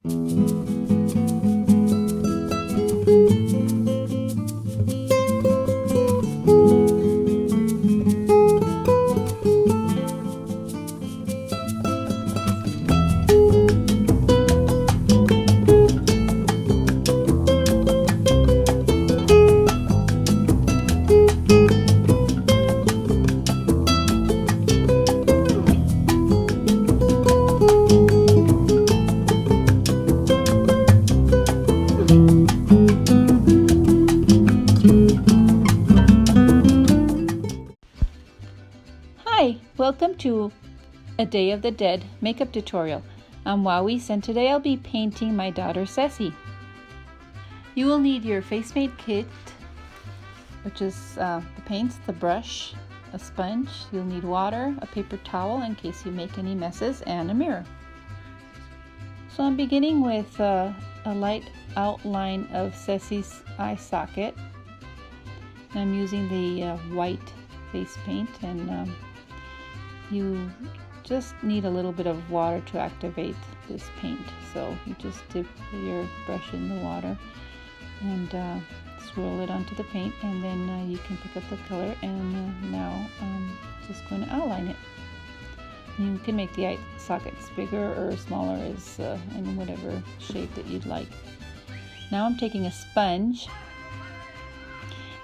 Hi, welcome to a Day of the Dead makeup tutorial. I'm Guaguis and today I'll be painting my daughter Ceci. You will need your face made kit, which is the paints, the brush, a sponge. You'll need water, a paper towel in case you make any messes, and a mirror. So I'm beginning with a light outline of Ceci's eye socket. I'm using the white face paint, and you just need a little bit of water to activate this paint. So you just dip your brush in the water and swirl it onto the paint, and then you can pick up the color, and now I'm just going to outline it. You can make the eye sockets bigger or smaller as in whatever shape that you'd like. Now I'm taking a sponge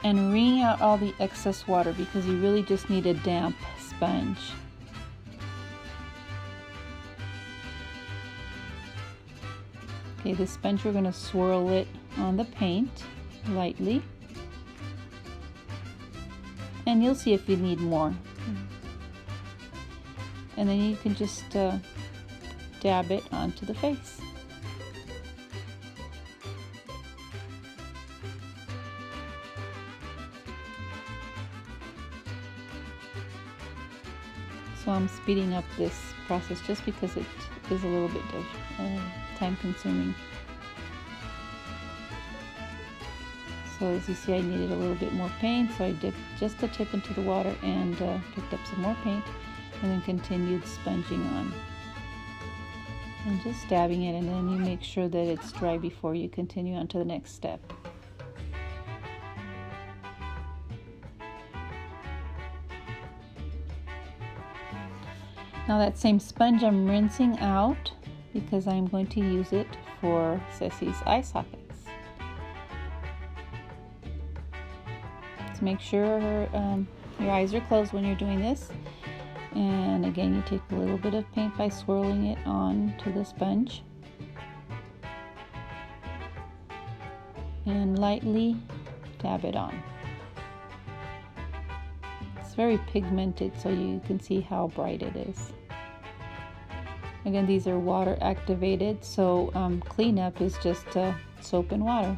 and wringing out all the excess water because you really just need a damp sponge. Okay, this sponge, we're going to swirl it on the paint lightly, and you'll see if you need more. And then you can just dab it onto the face. So I'm speeding up this process just because it is a little bit of time consuming. So as you see, I needed a little bit more paint, so I dipped just a tip into the water and picked up some more paint, and then continued sponging on and just dabbing it, and then you make sure that it's dry before you continue on to the next step. Now that same sponge I'm rinsing out because I'm going to use it for Ceci's eye sockets. So make sure your eyes are closed when you're doing this. And again, you take a little bit of paint by swirling it on to the sponge and lightly dab it on. It's very pigmented, so you can see how bright it is. Again, these are water activated, so cleanup is just soap and water.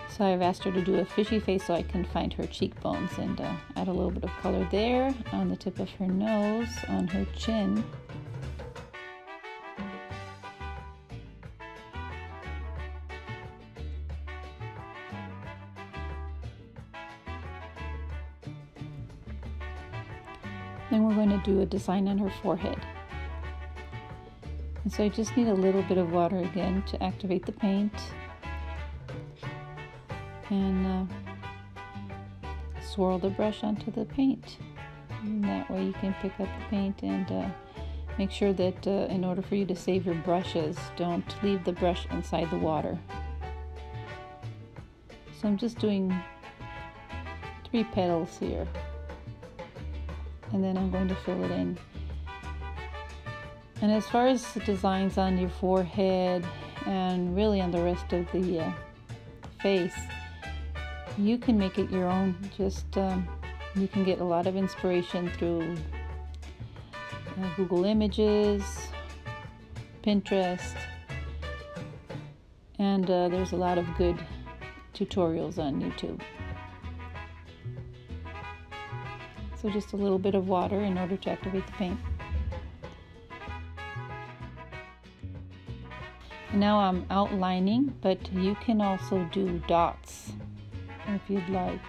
So I've asked her to do a fishy face so I can find her cheekbones and add a little bit of color there on the tip of her nose, on her chin. Then we're going to do a design on her forehead. And so I just need a little bit of water again to activate the paint. And swirl the brush onto the paint. And that way you can pick up the paint and make sure that in order for you to save your brushes, don't leave the brush inside the water. So I'm just doing 3 petals here. And then I'm going to fill it in. And as far as the designs on your forehead and really on the rest of the face, you can make it your own. Just you can get a lot of inspiration through Google Images, Pinterest, and there's a lot of good tutorials on YouTube. So just a little bit of water in order to activate the paint. And now I'm outlining, but you can also do dots. if you'd like.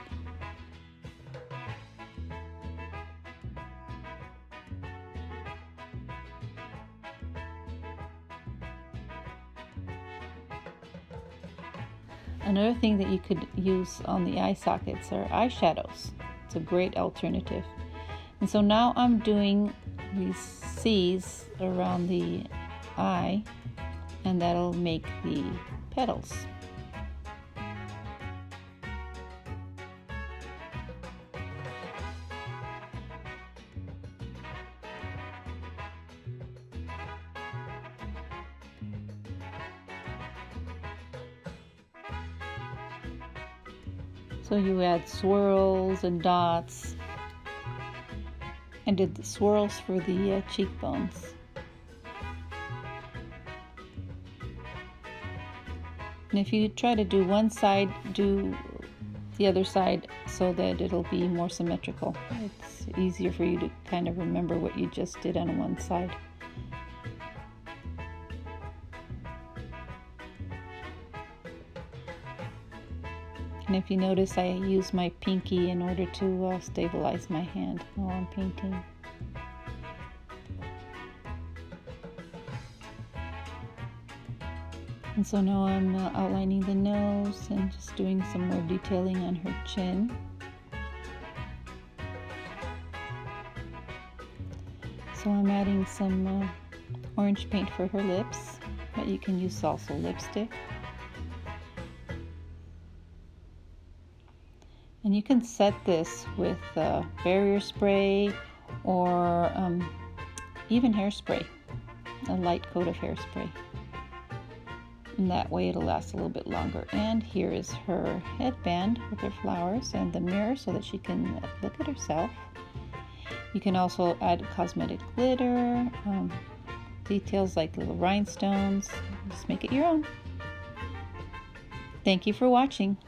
Another thing that you could use on the eye sockets are eyeshadows. It's a great alternative. And so now I'm doing these C's around the eye, and that'll make the petals. So you add swirls and dots. I did the swirls for the cheekbones. And if you try to do one side, do the other side so that it'll be more symmetrical. It's easier for you to kind of remember what you just did on one side. And if you notice, I use my pinky in order to stabilize my hand while I'm painting. And so now I'm outlining the nose and just doing some more detailing on her chin. So I'm adding some orange paint for her lips, but you can use also lipstick. And you can set this with barrier spray or even hairspray, a light coat of hairspray. And that way it'll last a little bit longer. And here is her headband with her flowers and the mirror so that she can look at herself. You can also add cosmetic glitter, details like little rhinestones. Just make it your own. Thank you for watching.